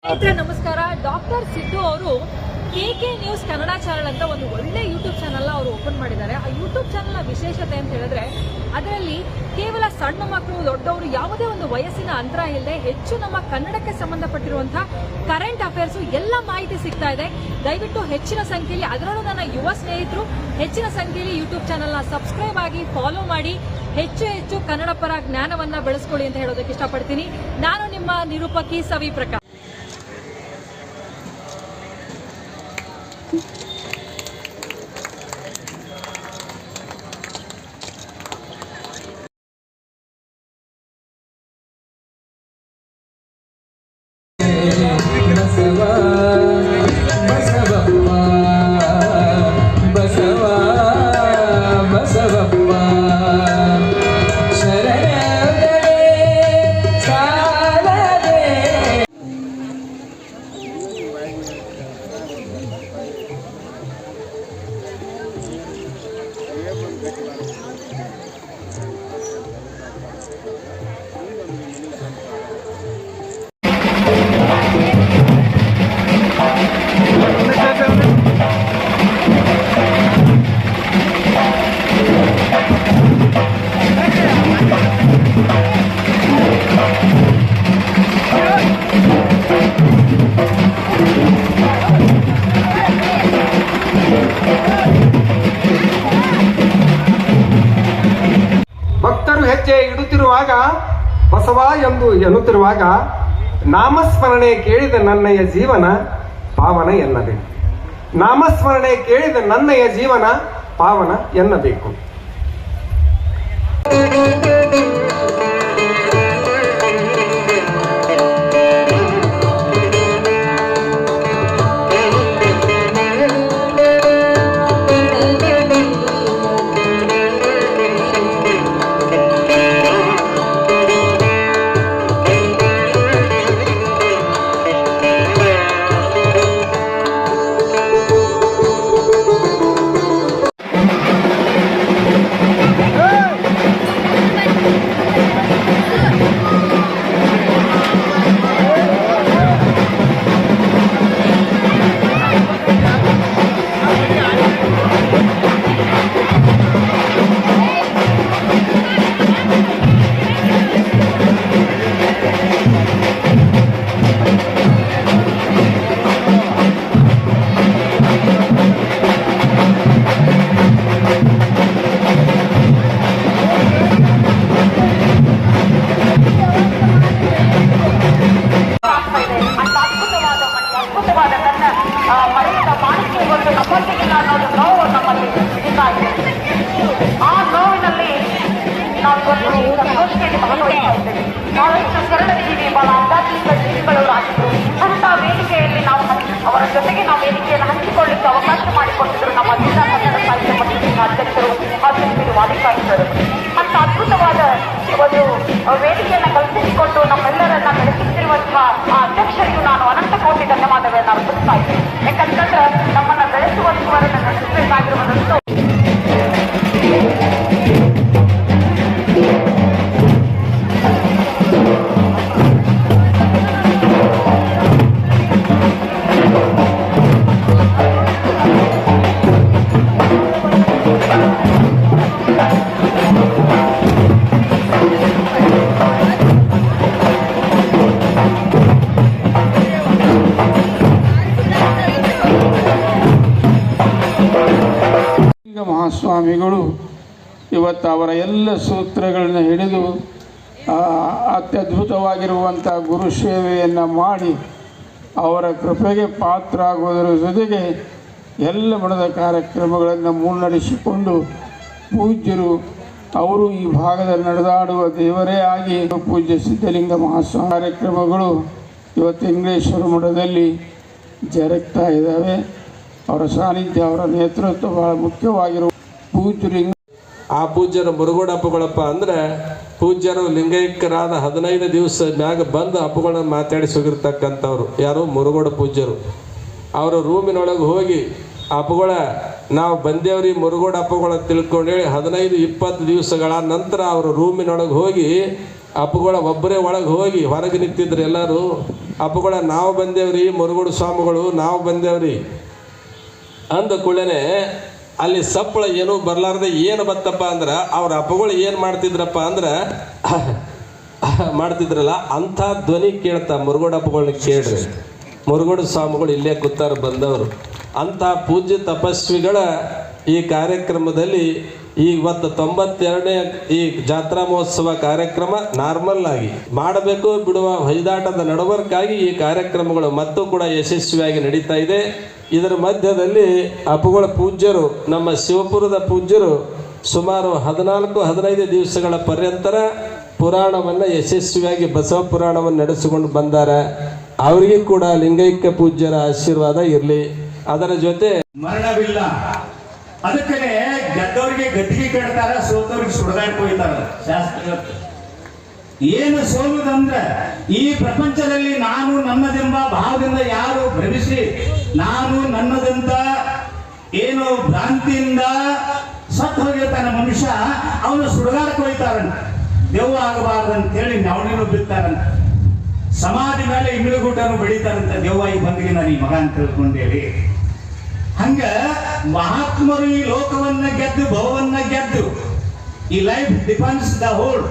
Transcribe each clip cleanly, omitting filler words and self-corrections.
ನಮಸ್ಕಾರ. ಡಾಕ್ಟರ್ ಸಿದ್ದು ಅವರು K K news Kannada channel ಅಂತ ಒಂದು ಒಳ್ಳೆ ಯೂಟ್ಯೂಬ್ ಚಾನಲ್ ಅವರು ಓಪನ್ ಮಾಡಿದ್ದಾರೆ. ಆ ಯೂಟ್ಯೂಬ್ ಚಾನಲ್ನ ವಿಶೇಷತೆ ಅಂತ ಹೇಳಿದ್ರೆ ಅದರಲ್ಲಿ ಕೇವಲ ಸಣ್ಣ ಮಕ್ಕಳು ದೊಡ್ಡವರು ಯಾವುದೇ ಒಂದು ವಯಸ್ಸಿನ ಅಂತರ ಇಲ್ಲದೆ ಹೆಚ್ಚು ನಮ್ಮ ಕನ್ನಡಕ್ಕೆ ಸಂಬಂಧಪಟ್ಟಿರುವಂತಹ ಕರೆಂಟ್ ಅಫೇರ್ಸ್ ಎಲ್ಲ ಮಾಹಿತಿ ಸಿಗ್ತಾ ಇದೆ. ದಯವಿಟ್ಟು ಹೆಚ್ಚಿನ ಸಂಖ್ಯೆಯಲ್ಲಿ, ಅದರಲ್ಲೂ ನನ್ನ ಯುವ ಸ್ನೇಹಿತರು ಹೆಚ್ಚಿನ ಸಂಖ್ಯೆಯಲ್ಲಿ ಯೂಟ್ಯೂಬ್ ಚಾನಲ್ನ ಸಬ್ಸ್ಕ್ರೈಬ್ ಆಗಿ ಫಾಲೋ ಮಾಡಿ ಹೆಚ್ಚು ಕನ್ನಡ ಪರ ಜ್ಞಾನವನ್ನ ಬೆಳೆಸ್ಕೊಳ್ಳಿ ಅಂತ ಹೇಳೋದಕ್ಕೆ ಇಷ್ಟಪಡ್ತೀನಿ. ನಾನು ನಿಮ್ಮ ನಿರೂಪಕಿ ಸವಿ ಪ್ರಕಾಶ್. ಭಕ್ತರು ಹೆಜ್ಜೆ ಇಡುತ್ತಿರುವಾಗ, ಬಸವ ಎಂದು ಎನ್ನುತ್ತಿರುವಾಗ, ನಾಮಸ್ಮರಣೆ ಕೇಳಿದ ನನ್ನಯ ಜೀವನ ಪಾವನ ಎನ್ನಬೇಕು. ನಾಮಸ್ಮರಣೆ ಕೇಳಿದ ನನ್ನಯ ಜೀವನ ಪಾವನ ಎನ್ನಬೇಕು. ವೇದಿಕೆಯಲ್ಲಿ ನಾವು ಅವರ ಜೊತೆಗೆ ವೇದಿಕೆಯನ್ನು ಹಂಚಿಕೊಳ್ಳಿಕ್ಕೆ ಅವಕಾಶ ಮಾಡಿಕೊಟ್ಟಿದ್ರು ನಮ್ಮ ಜಿಲ್ಲಾ ಕನ್ನಡ ಸಾಹಿತ್ಯ ಪರಿಷತ್ತಿನ ಅಧ್ಯಕ್ಷರು ವಾದಿಕಾರಿಗಳು. ಅಂತ ಅದ್ಭುತವಾದ ಒಂದು ವೇದಿಕೆಯನ್ನು ಕಲ್ಪಿಸಿಕೊಂಡು ನಮ್ಮೆಲ್ಲರನ್ನ ಬೆಳೆಸುತ್ತಿರುವಂತಹ ಆ ಅಧ್ಯಕ್ಷರಿಗೂ ನಾನು ಅನಂತ ಕೋಟಿ ಧನ್ಯವಾದಗಳನ್ನು ಅರ್ಪಿಸ್ತಾ ಇದ್ದೇನೆ. ಯಾಕಂತಂದ್ರೆ ನಮ್ಮನ್ನ ಬೆಳೆಸುವಂತವರನ್ನು ನಡೆಸಬೇಕಾಗಿರುವುದಂತೂ ಮಹಾಸ್ವಾಮಿಗಳು ಇವತ್ತು ಅವರ ಎಲ್ಲ ಸೂತ್ರಗಳನ್ನು ಹಿಡಿದು ಅತ್ಯದ್ಭುತವಾಗಿರುವಂಥ ಗುರು ಸೇವೆಯನ್ನು ಮಾಡಿ ಅವರ ಕೃಪೆಗೆ ಪಾತ್ರ ಆಗುವುದರ ಜೊತೆಗೆ ಎಲ್ಲ ಬಣದ ಕಾರ್ಯಕ್ರಮಗಳನ್ನು ಮುನ್ನಡೆಸಿಕೊಂಡು ಪೂಜ್ಯರು ಅವರು ಈ ಭಾಗದಲ್ಲಿ ನಡೆದಾಡುವ ದೇವರೇ ಆಗಿ ಪೂಜ್ಯ ಸಿದ್ಧಲಿಂಗ ಮಹಾಸ್ವಾಮಿ ಕಾರ್ಯಕ್ರಮಗಳು ಇವತ್ತು ಇಂಗ್ಲೇಶ್ವರ ಮಠದಲ್ಲಿ ಜರುಗ್ತಾ ಇದ್ದಾವೆ. ಅವರ ಸಾನ್ನಿಧ್ಯ, ಅವರ ನೇತೃತ್ವ ಬಹಳ ಮುಖ್ಯವಾಗಿರುವ ಪೂಜ್ಯರು. ಆ ಪೂಜ್ಯರು ಮುರುಗೋಡ ಹಬ್ಬಗಳಪ್ಪ ಅಂದರೆ ಪೂಜ್ಯರು ಲಿಂಗೈಕ್ಯರಾದ 15 ದಿವಸ ಮ್ಯಾಗ ಬಂದು ಹಬ್ಬಗಳನ್ನ ಮಾತಾಡಿಸಿ ಹೋಗಿರ್ತಕ್ಕಂಥವ್ರು ಯಾರು ಮುರುಗೋಡ ಪೂಜ್ಯರು. ಅವರು ರೂಮಿನೊಳಗೆ ಹೋಗಿ ಹಬ್ಬಗಳ ನಾವು ಬಂದೇವ್ರಿ ಮುರುಗೋಡ ಹಬ್ಬಗಳ ತಿಳ್ಕೊಂಡೇಳಿ 15-20 ದಿವಸಗಳ ನಂತರ ಅವರು ರೂಮಿನೊಳಗೆ ಹೋಗಿ ಹಬ್ಬಗಳ ಒಬ್ಬರೇ ಒಳಗೆ ಹೋಗಿ ಹೊರಗೆ ನಿಂತಿದ್ರು ಎಲ್ಲರೂ. ಅಪ್ಪುಗಳ ನಾವು ಬಂದೇವ್ರಿ, ಮುರುಗೋಡು ಸ್ವಾಮಿಗಳು ನಾವು ಬಂದೇವ್ರಿ ಅಂದ ಕೂಡಲೇ ಅಲ್ಲಿ ಸಪ್ಪಳ ಏನೂ ಬರಲಾರ್ದೆ ಏನು ಬತ್ತಪ್ಪ ಅಂದ್ರೆ ಅವ್ರ ಅಪ್ಪಗಳು ಏನು ಮಾಡ್ತಿದ್ರಪ್ಪ ಅಂದ್ರೆ ಮಾಡ್ತಿದ್ರಲ್ಲ ಅಂಥ ಧ್ವನಿ ಕೇಳ್ತಾ ಮುರುಗೋಡು ಅಪ್ಪಗಳನ್ನ ಕೇಳ್ರಿ. ಮುರುಗೋಡು ಸ್ವಾಮಿಗಳು ಇಲ್ಲೇ ಕೂತಾರ ಬಂದವರು. ಅಂಥ ಪೂಜ್ಯ ತಪಸ್ವಿಗಳ ಈ ಕಾರ್ಯಕ್ರಮದಲ್ಲಿ ಇವತ್ತು 92ನೇ ಈ ಜಾತ್ರಾ ಮಹೋತ್ಸವ ಕಾರ್ಯಕ್ರಮ ನಾರ್ಮಲ್ ಆಗಿ ಮಾಡಬೇಕು ಬಿಡುವ ಹೊಯ್ದಾಟದ ನಡವರ್ಕಾಗಿ ಈ ಕಾರ್ಯಕ್ರಮಗಳು ಮತ್ತೂ ಕೂಡ ಯಶಸ್ವಿಯಾಗಿ ನಡೀತಾ ಇದೆ. ಇದರ ಮಧ್ಯದಲ್ಲಿ ಅಪ್ಪುಗಳ ಪೂಜ್ಯರು, ನಮ್ಮ ಶಿವಪುರದ ಪೂಜ್ಯರು ಸುಮಾರು 14-15 ದಿವಸಗಳ ಪರ್ಯಂತರ ಪುರಾಣವನ್ನು ಯಶಸ್ವಿಯಾಗಿ ಬಸವ ಪುರಾಣವನ್ನು ನಡೆಸಿಕೊಂಡು ಬಂದಾರೆ. ಅವರಿಗೂ ಕೂಡ ಲಿಂಗೈಕ್ಯ ಪೂಜ್ಯರ ಆಶೀರ್ವಾದ ಇರಲಿ. ಅದರ ಜೊತೆ ಮರಣವಿಲ್ಲ, ಅದಕ್ಕೆ ಗೆದ್ದವರಿಗೆ ಗದ್ದಿಗೆ ಕಟ್ತಾರ, ಸೋತವ್ರಿಗೆ ಸುಡಗಾಡ್ಕ ಹೋಗ್ತಾರ ಶಾಸ್ತ್ರ. ಏನು ಸೋಲುದಂದ್ರೆ ಈ ಪ್ರಪಂಚದಲ್ಲಿ ನಾನು ನನ್ನದೆಂಬ ಭಾವದಿಂದ ಯಾರು ಭ್ರಮಿಸಿ ನಾನು ನನ್ನದಂತ ಏನು ಭ್ರಾಂತಿಯಿಂದ ಸತ್ತು ಹೋಗಿರ್ತಾನೆ ಮನುಷ್ಯ, ಅವನು ಸುಡಗಾಡ್ಕ ಹೋಗ್ತಾರಂತ. ದೆವ್ವ ಆಗಬಾರ್ದಂತ ಹೇಳಿ ನವಣಿನೂ ಬಿತ್ತಾರಂತ. ಸಮಾಧಿ ಮೇಲೆ ಇಂಗ್ಲಗುಡ್ಡನು ಬೆಳೀತಾರಂತ. ದೆವ್ವ ಈ ಬಂದಿಗೆ ನಾನು ಈ ಮಗ ಅಂತ ತಿಳ್ಕೊಂಡೇಳಿ. ಹಂಗ ಮಹಾತ್ಮರು ಈ ಲೋಕವನ್ನ ಗೆದ್ದು ಭವವನ್ನ ಗೆದ್ದು ಈ ಲೈಫ್ ಡಿಫೆನ್ಸ್ ದ ಹೋಲ್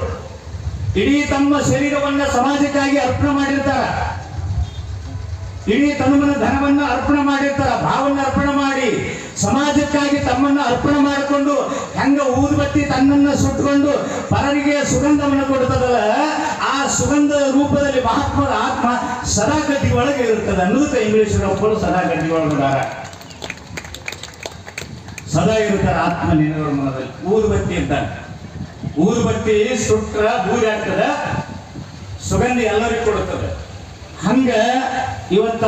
ಇಡೀ ತಮ್ಮ ಶರೀರವನ್ನ ಸಮಾಜಕ್ಕಾಗಿ ಅರ್ಪಣೆ ಮಾಡಿರ್ತಾರ. ಇಡೀ ತನುಮನ ಧನವನ್ನ ಅರ್ಪಣೆ ಮಾಡಿರ್ತಾರ. ಭಾವನ್ನ ಅರ್ಪಣೆ ಮಾಡಿ ಸಮಾಜಕ್ಕಾಗಿ ತಮ್ಮನ್ನ ಅರ್ಪಣೆ ಮಾಡಿಕೊಂಡು ಹೆಂಗ ಊದುಬತ್ತಿ ತನ್ನನ್ನ ಸುಟ್ಕೊಂಡು ಪರರಿಗೆ ಸುಗಂಧವನ್ನು ಕೊಡ್ತದಲ್ಲ, ಆ ಸುಗಂಧ ರೂಪದಲ್ಲಿ ಮಹಾತ್ಮರ ಆತ್ಮ ಸದಾ ಗತಿ ಒಳಗೆ ಇರ್ತದೆ ಅನ್ನೋದಕ್ಕೆ ಇಂಗ್ಲಿಷ್ ಒಬ್ಬರು ಸದಾ ಗತಿ ಒಳಗಿದಾರ. ಸದಾ ಇರ್ತಾರೆ ಆತ್ಮ ನಿನ್ನವರ ಮನದಲ್ಲಿ. ಊದುಬತ್ತಿ ಇದ್ದಾನೆ, ಊದುಬತ್ತಿ ಸುಟ್ರ ಬೂದಿ ಆಗ್ತದ, ಸುಗಂಧಿ ಎಲ್ಲರಿಗೂ ಕೊಡುತ್ತದೆ. ಹಂಗ ಇವತ್ತ